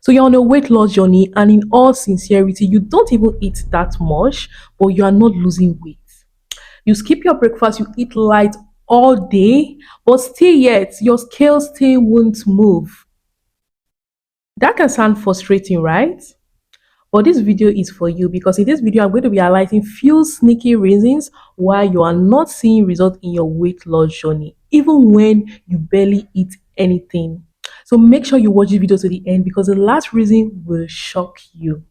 So you're on a weight loss journey, and in all sincerity, you don't even eat that much, but you are not losing weight. You skip your breakfast, you eat light all day, but still yet your scale still won't move. That can sound frustrating, right? But this video is for you because in this video, I'm going to be highlighting few sneaky reasons why you are not seeing results in your weight loss journey, even when you barely eat anything. So make sure you watch this video to the end because the last reason will shock you.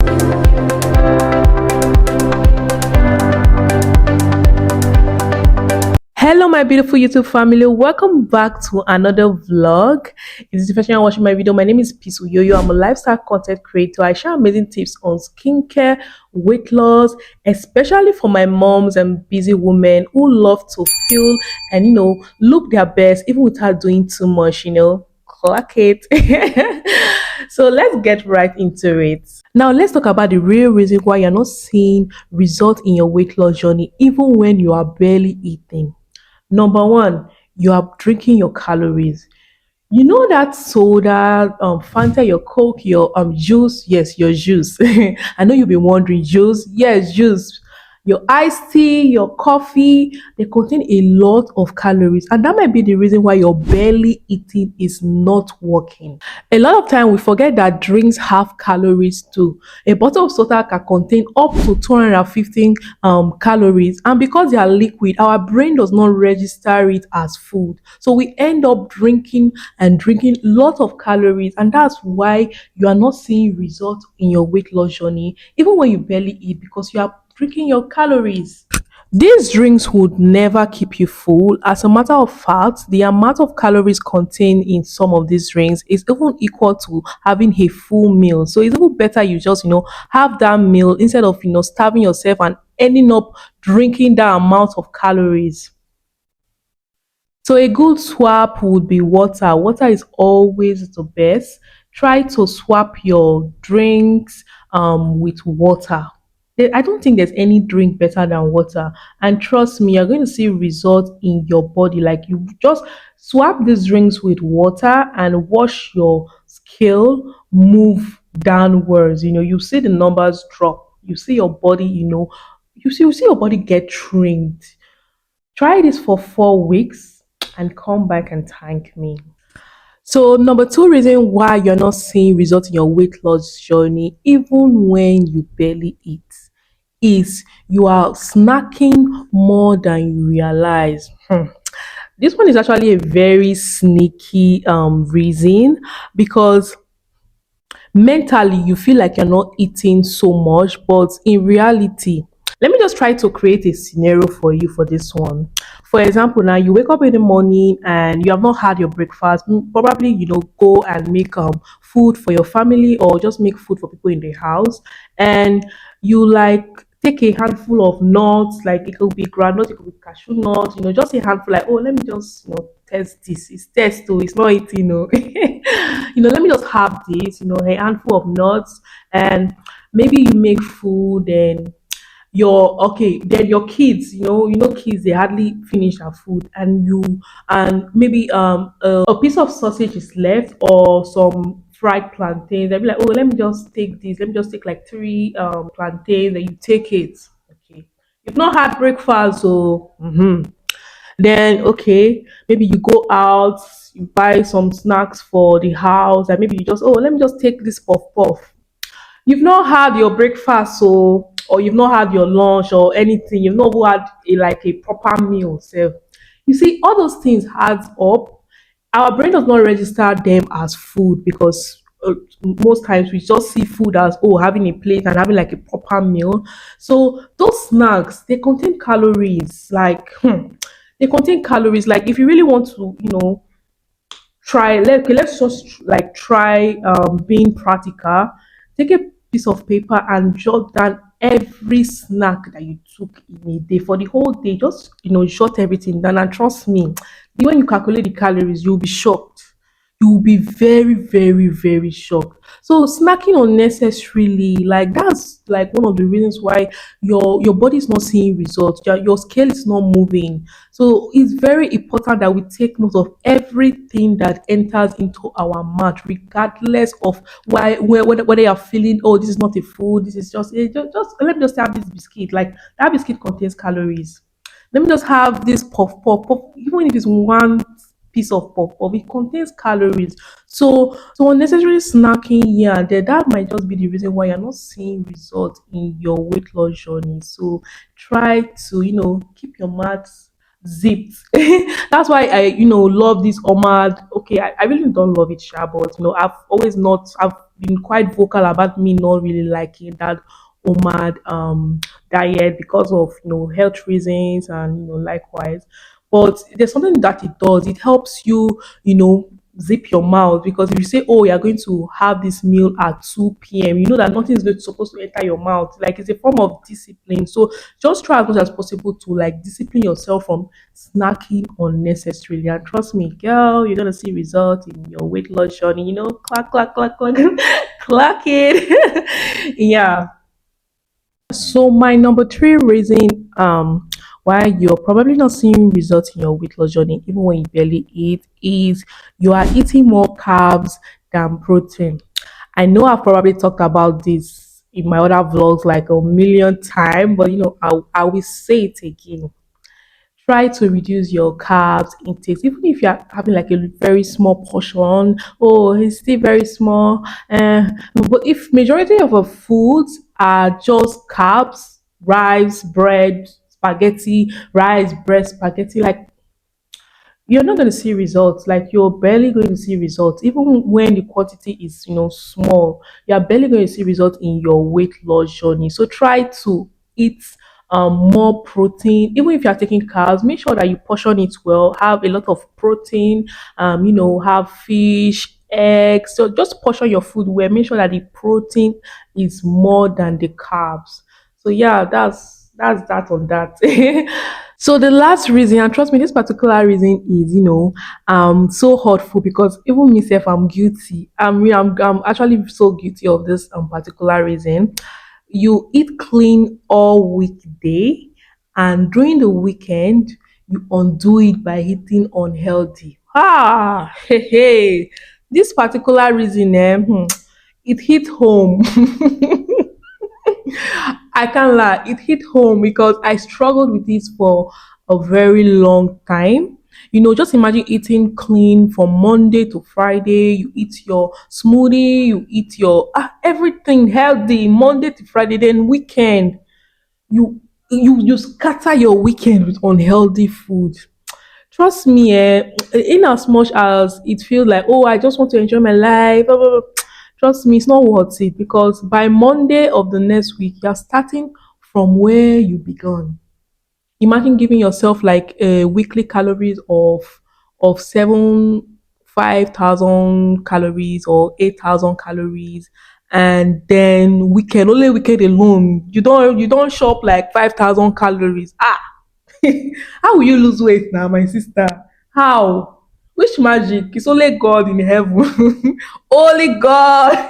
Hello, my beautiful YouTube family. Welcome back to another vlog. If this is the first time you're watching my video, my name is Peace Uyoyo. I'm a lifestyle content creator. I share amazing tips on skincare, weight loss, especially for my moms and busy women who love to feel and look their best even without doing too much. Clock it. So let's get right into it. Now let's talk about the real reason why you're not seeing results in your weight loss journey, even when you are barely eating. Number one, you are drinking your calories. You know that soda, Fanta, your Coke, your juice. Yes, your juice. I know you've been wondering, juice. Yes, juice. Your iced tea, your coffee, they contain a lot of calories, and that might be the reason why your barely eating is not working. A lot of time we forget that drinks have calories too. A bottle of soda can contain up to 215 calories, and because they are liquid, our brain does not register it as food. So we end up drinking and drinking lots of calories, and that's why you are not seeing results in your weight loss journey, even when you barely eat, because you are drinking your calories. These drinks would never keep you full. As a matter of fact, the amount of calories contained in some of these drinks is even equal to having a full meal. So it's even better you just, have that meal instead of, starving yourself and ending up drinking that amount of calories. So a good swap would be water. Water is always the best. Try to swap your drinks with water. I don't think there's any drink better than water. And trust me, you're going to see results in your body. Like you just swap these drinks with water and watch your scale move downwards. You see the numbers drop. You see your body, you see your body get trimmed. Try this for 4 weeks and come back and thank me. So, number two reason why you're not seeing results in your weight loss journey, even when you barely eat, is you are snacking more than you realize. This one is actually a very sneaky reason because mentally you feel like you're not eating so much, but in reality, let me just try to create a scenario for you for this one. For example, now you wake up in the morning and you have not had your breakfast. Probably go and make food for your family or just make food for people in the house, and you like take a handful of nuts, like it could be groundnut, it could be cashew nuts, just a handful, like, oh, let me just test this. It's test too, it's not eating, let me just have this, a handful of nuts, and maybe you make food and then your kids, kids, they hardly finish their food, and maybe a piece of sausage is left or some fried plantains. They'll be like, oh, let me just take this, let me just take like three plantains, and you take it. Okay, you've not had breakfast, so then okay, maybe you go out, you buy some snacks for the house, and maybe you just, oh, let me just take this puff puff. You've not had your breakfast, so, or you've not had your lunch or anything. You've not had a proper meal. So you see, all those things adds up. Our brain does not register them as food because most times we just see food as, oh, having a plate and having like a proper meal. So those snacks, they contain calories. Like they contain calories. Like if you really want to, try, okay, let's just like try being practical. Take a piece of paper and jot down every snack that you took in a day for the whole day. Just jot everything down, and trust me, when you calculate the calories, you'll be shocked. you will be very, very, very shocked. So snacking unnecessarily, like that's like one of the reasons why your body is not seeing results. Your scale is not moving. So it's very important that we take note of everything that enters into our mouth, regardless of whether you're feeling, oh, this is not a food, this is just let me just have this biscuit. Like that biscuit contains calories. Let me just have this puff, even if it's one piece of puff puff, it contains calories. So unnecessary snacking here and there, that might just be the reason why you're not seeing results in your weight loss journey. So try to, keep your mouth zipped. That's why I, love this omad. Okay, I really don't love it, sha, but I've been quite vocal about me not really liking that omad diet because of health reasons and likewise. But there's something that it does. It helps you, zip your mouth, because if you say, oh, you're going to have this meal at 2 p.m., you know that nothing is supposed to enter your mouth. Like it's a form of discipline. So just try as much as possible to like discipline yourself from snacking unnecessarily. And trust me, girl, you're gonna see results in your weight loss journey. Clack, clack, clack, clack, clack it. Yeah. So my number three reason why you're probably not seeing results in your weight loss journey, even when you barely eat, is you are eating more carbs than protein. I know I've probably talked about this in my other vlogs like a million times, but I will say it again. Try to reduce your carbs intake, even if you're having like a very small portion. Oh, it's still very small. But if majority of our foods are just carbs, rice, bread, spaghetti, rice, bread, spaghetti, like you're not going to see results. Like you're barely going to see results, even when the quantity is small. You're barely going to see results in your weight loss journey. So try to eat more protein. Even if you're taking carbs, make sure that you portion it well. Have a lot of protein. Have fish, eggs. So just portion your food well. Make sure that the protein is more than the carbs. So yeah, that's that on that. So the last reason, and trust me, this particular reason is, so hurtful, because even myself, I'm guilty. I'm actually so guilty of this particular reason. You eat clean all weekday, and during the weekend, you undo it by eating unhealthy. Hey, hey. This particular reason, it hit home. I can't lie, it hit home because I struggled with this for a very long time. Just imagine eating clean from Monday to Friday. You eat your smoothie, you eat your everything healthy Monday to Friday. Then weekend, you scatter your weekend with unhealthy food. Trust me, in as much as it feels like, oh, I just want to enjoy my life, blah, blah, blah, trust me, it's not worth it, because by Monday of the next week, you're starting from where you began. Imagine giving yourself like a weekly calories of 5,000 calories or 8,000 calories, and then weekend alone, you don't shop like 5,000 calories. How will you lose weight now, my sister? How? Which magic? It's only God in heaven. Only God.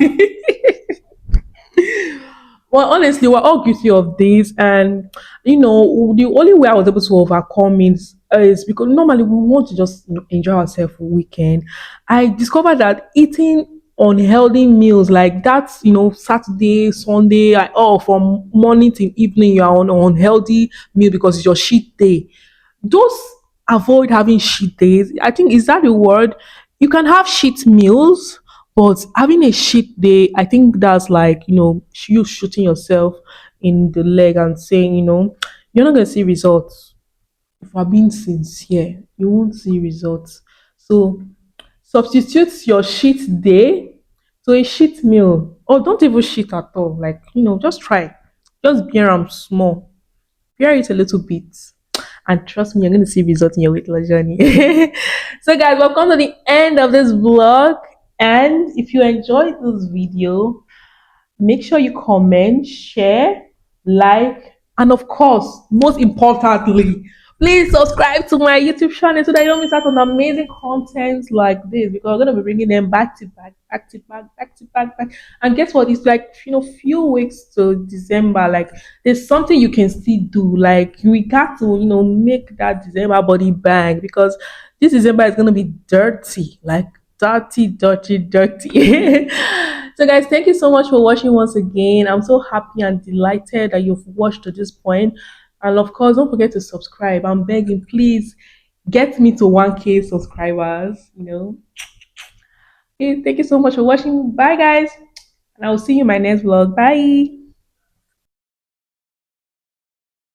Well, honestly, we're all guilty of this, and the only way I was able to overcome it is because normally we want to just enjoy ourselves for weekend. I discovered that eating unhealthy meals like that, Saturday, Sunday, from morning till evening, you're on unhealthy meal because it's your cheat day. Just avoid having cheat days. I think, is that the word? You can have cheat meals, but having a cheat day, I think that's like, you shooting yourself in the leg and saying, you're not going to see results. If we're being sincere, you won't see results. So substitute your cheat day to a cheat meal, or don't even cheat at all. Like, just try. Just bear them small. Bear it a little bit. And trust me, you're going to see results in your weight loss journey. So, guys, we've come to the end of this vlog. And if you enjoyed this video, make sure you comment, share, like, and of course, most importantly, Please subscribe to my YouTube channel so that you don't miss out on amazing content like this because we're gonna be bringing them back to back, back to back, back to back, back. And guess what? It's like few weeks to December. Like there's something you can still do. Like we got to make that December body bang because this December is gonna be dirty, like dirty, dirty, dirty. So, guys, thank you so much for watching once again. I'm so happy and delighted that you've watched to this point. And of course, don't forget to subscribe. I'm begging, please get me to 1K subscribers. Okay, thank you so much for watching. Bye, guys. And I will see you in my next vlog. Bye.